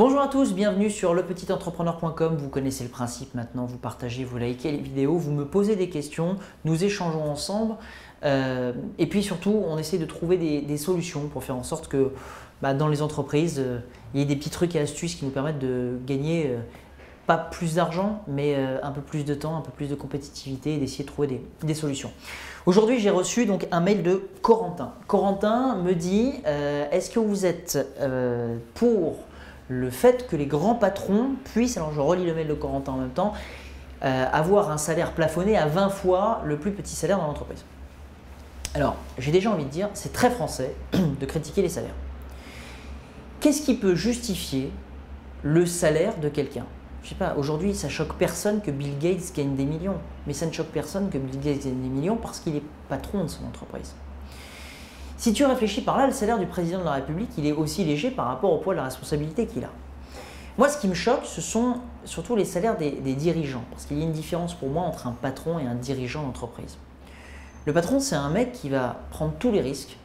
Bonjour à tous, bienvenue sur lepetitentrepreneur.com. Vous connaissez le principe maintenant, vous partagez, vous likez les vidéos, vous me posez des questions, nous échangeons ensemble et puis surtout on essaie de trouver des solutions pour faire en sorte que dans les entreprises, il y ait des petits trucs et astuces qui nous permettent de gagner pas plus d'argent mais un peu plus de temps, un peu plus de compétitivité et d'essayer de trouver des solutions. Aujourd'hui j'ai reçu donc un mail de Corentin. Corentin me dit est-ce que vous êtes pour le fait que les grands patrons puissent, alors je relis le mail de Corentin en même temps, avoir un salaire plafonné à 20 fois le plus petit salaire dans l'entreprise. Alors, j'ai déjà envie de dire, c'est très français de critiquer les salaires. Qu'est-ce qui peut justifier le salaire de quelqu'un? Je sais pas, aujourd'hui ça choque personne que Bill Gates gagne des millions, mais ça ne choque personne que Bill Gates gagne des millions parce qu'il est patron de son entreprise. Si tu réfléchis par là, le salaire du président de la République, il est aussi léger par rapport au poids de la responsabilité qu'il a. Moi, ce qui me choque, ce sont surtout les salaires des dirigeants, parce qu'il y a une différence pour moi entre un patron et un dirigeant d'entreprise. Le patron, c'est un mec qui va prendre tous les risques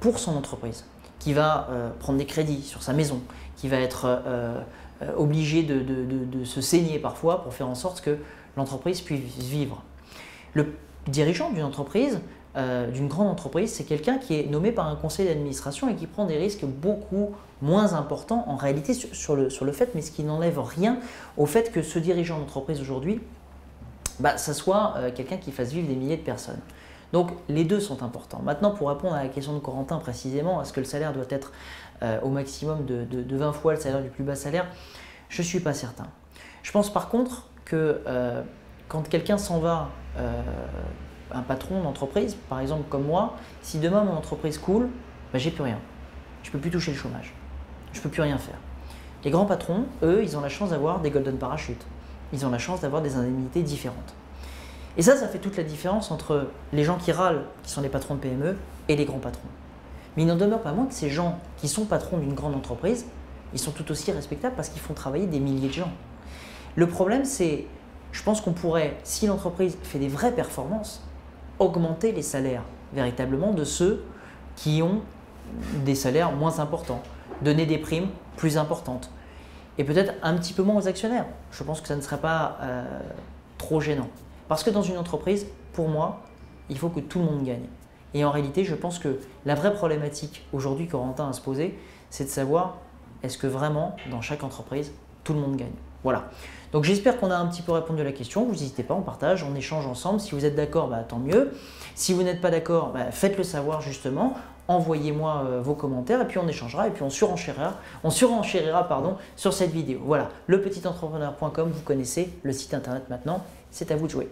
pour son entreprise, qui va prendre des crédits sur sa maison, qui va être obligé de se saigner parfois pour faire en sorte que l'entreprise puisse vivre. Le dirigeant d'une entreprise, d'une grande entreprise, c'est quelqu'un qui est nommé par un conseil d'administration et qui prend des risques beaucoup moins importants en réalité sur le fait, mais ce qui n'enlève rien au fait que ce dirigeant d'entreprise aujourd'hui, ça soit quelqu'un qui fasse vivre des milliers de personnes. Donc les deux sont importants. Maintenant, pour répondre à la question de Corentin précisément, est-ce que le salaire doit être au maximum de 20 fois le salaire du plus bas salaire? Je ne suis pas certain. Je pense par contre que quand quelqu'un s'en va, un patron d'entreprise, par exemple comme moi, si demain mon entreprise coule, j'ai plus rien. Je ne peux plus toucher le chômage. Je ne peux plus rien faire. Les grands patrons, eux, ils ont la chance d'avoir des golden parachutes. Ils ont la chance d'avoir des indemnités différentes. Et ça fait toute la différence entre les gens qui râlent, qui sont les patrons de PME, et les grands patrons. Mais il n'en demeure pas moins que ces gens qui sont patrons d'une grande entreprise, ils sont tout aussi respectables parce qu'ils font travailler des milliers de gens. Le problème, c'est, je pense qu'on pourrait, si l'entreprise fait des vraies performances, augmenter les salaires véritablement de ceux qui ont des salaires moins importants, donner des primes plus importantes et peut-être un petit peu moins aux actionnaires. Je pense que ça ne serait pas trop gênant. Parce que dans une entreprise, pour moi, il faut que tout le monde gagne. Et en réalité, je pense que la vraie problématique aujourd'hui que Corentin a se poser, c'est de savoir est-ce que vraiment dans chaque entreprise, tout le monde gagne. Voilà. Donc j'espère qu'on a un petit peu répondu à la question. Vous n'hésitez pas, on partage, on échange ensemble. Si vous êtes d'accord, tant mieux. Si vous n'êtes pas d'accord, faites-le savoir justement. Envoyez-moi vos commentaires et puis on échangera et puis on surenchérira sur cette vidéo. Voilà, lepetitentrepreneur.com, vous connaissez le site internet maintenant, c'est à vous de jouer.